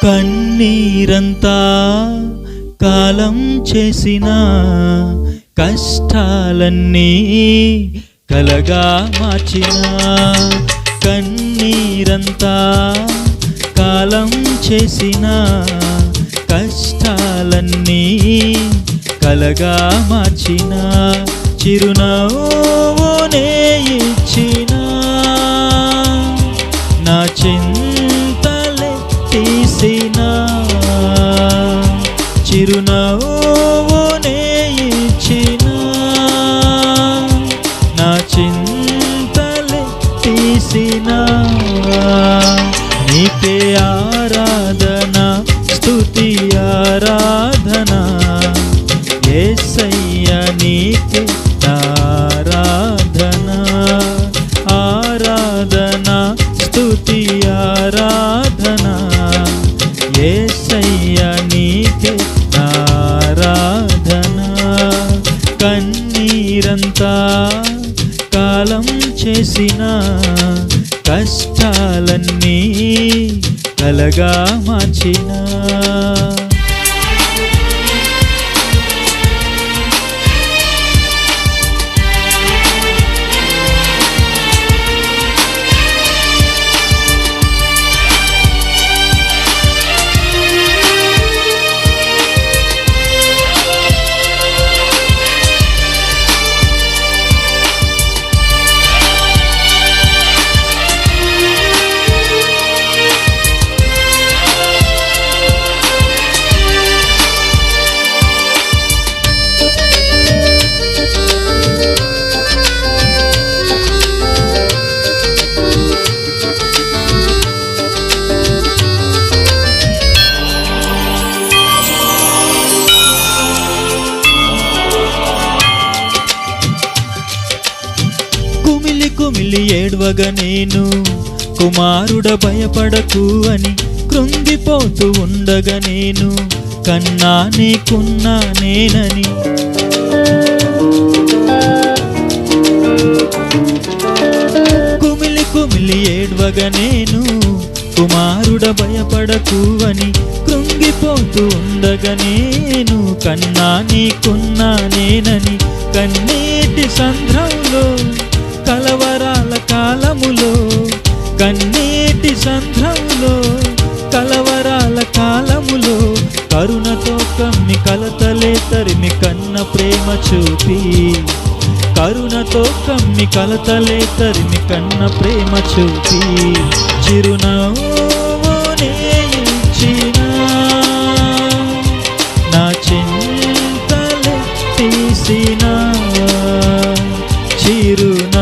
కన్నీరంతా కాలం చేసిన కష్టాలన్నీ కలగా మార్చిన కన్నీరంతా కాలం చేసిన కష్టాలన్నీ కలగా మార్చిన చిరునవ్వునే ఇచ్చిన నా చింతలే తీసిన చిరునవ్వునే ఇచ్చిన నా చింతలే తీసిన నీకే ఆరాధన స్తుతి ఆరాధన యేసయ్యా నీకే ఆరాధన ఆరాధన స్తుతి ఆరాధన యేసయ్యా నీకే ఆరాధన కన్నీరంతా కాలం చేసిన కష్టాలన్నీ కలగా మార్చిన కుమిలి ఏడ్వగా నేను కుమారుడ భయపడకు అని కృంగిపోతూ ఉండగా నేను కన్నా నీకున్నా నేనని కుమిలి ఏడ్వగా నేను కుమారుడ భయపడకు అని కృంగిపోతూ ఉండగా నేను కన్నా నీకున్నా నేనని కన్నీటి సంద్రంలో కలవరాల కాలములో కన్నీటి సంద్రంలో కలవరాల కాలములో కరుణతో కమ్మి కలతలే తరిమి కన్న ప్రేమ చూపి కరుణతో కమ్మి కలతలే తరిమి కన్న ప్రేమ చూపి చిరునవ్వునే ఇచ్చిన నా చింతలే తీసిన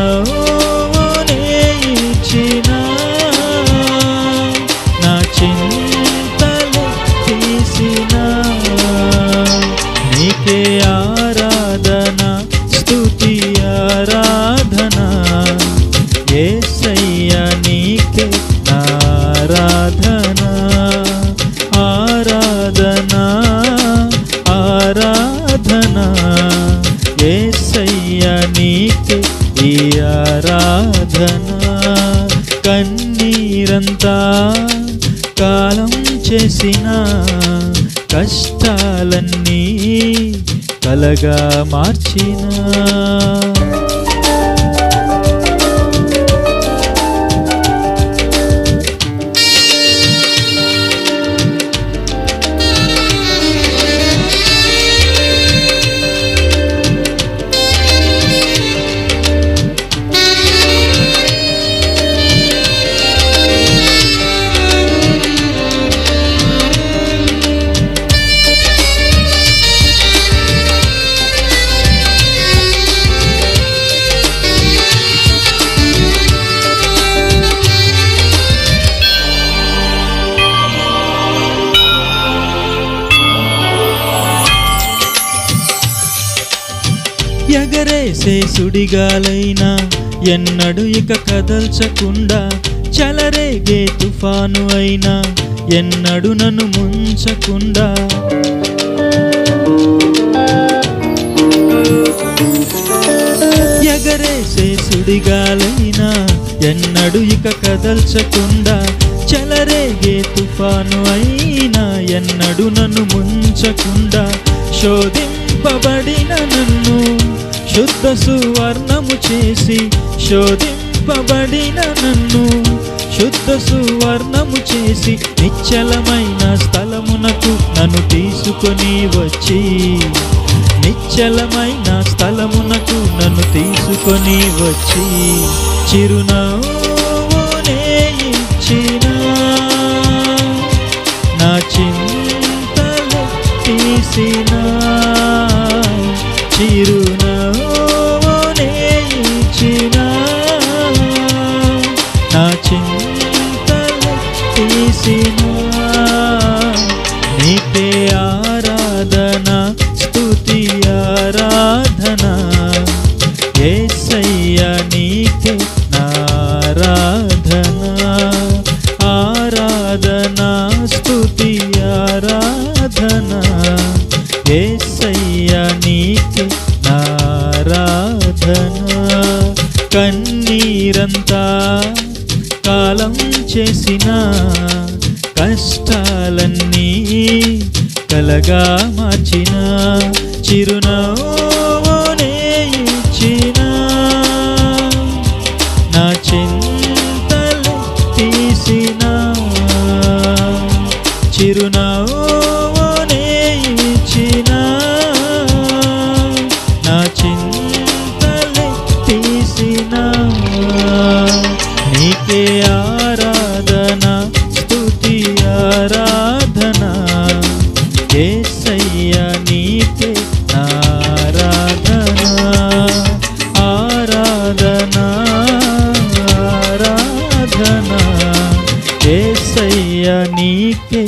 చిరునవ్వునే ఇచ్చిన నా చింతలు తీసిన నీకే ఆరాధన స్తుతి ఆరాధన యేసయ్యా నీకే ఆరాధన ఆరాధన ఆరాధన యేసయ్యా నీకే ఈ ఆరాధన కన్నీరంతా కాలం చేసిన కష్టాలన్నీ కలగా మార్చిన ఎగరేసే సుడిగాలైనా ఎన్నడు ఇక కదల్చకుండా చలరేగే తుఫాను అయినా ఎన్నడు నన్ను ముంచకుండా ఎగరేసే సుడిగాలైనా ఎన్నడు ఇక కదల్చకుండా చలరేగే తుఫాను అయినా ఎన్నడు నన్ను ముంచకుండా శోధింపబడిన నన్ను శుద్ధ సువర్ణము చేసి శోధింపబడిన నన్ను శుద్ధ సువర్ణము చేసి నిశ్చలమైన స్థలమునకు నన్ను తీసుకొని వచ్చి నిశ్చలమైన స్థలమునకు నన్ను తీసుకొని వచ్చి చిరునవ్వునే ఇచ్చిన నా చింతలు తీసిన చిరునవ్వునే ఇచ్చిన నా చింతలు తీసిన నీకే ఆరాధన స్తుతి ఆరాధన యేసయ్యా నీకే ఆరాధన ఆరాధన స్తుతి ఆరాధన యేసయ్యా నీకే ఆరాధన కన్నీరంతా కాలం చేసిన కష్టాలన్నీ కలగా మార్చిన చిరునవ్వునే ఇచ్చిన నా చింతలు తీసిన చిరునవ్వునే ఇచ్చిన నా చింతలు తీసిన నీకే ఆరాధన స్తుతి ఆరాధన యేసయ్యా నీకే ఆరాధన ఆరాధన ఆరాధన యేసయ్యా నీకే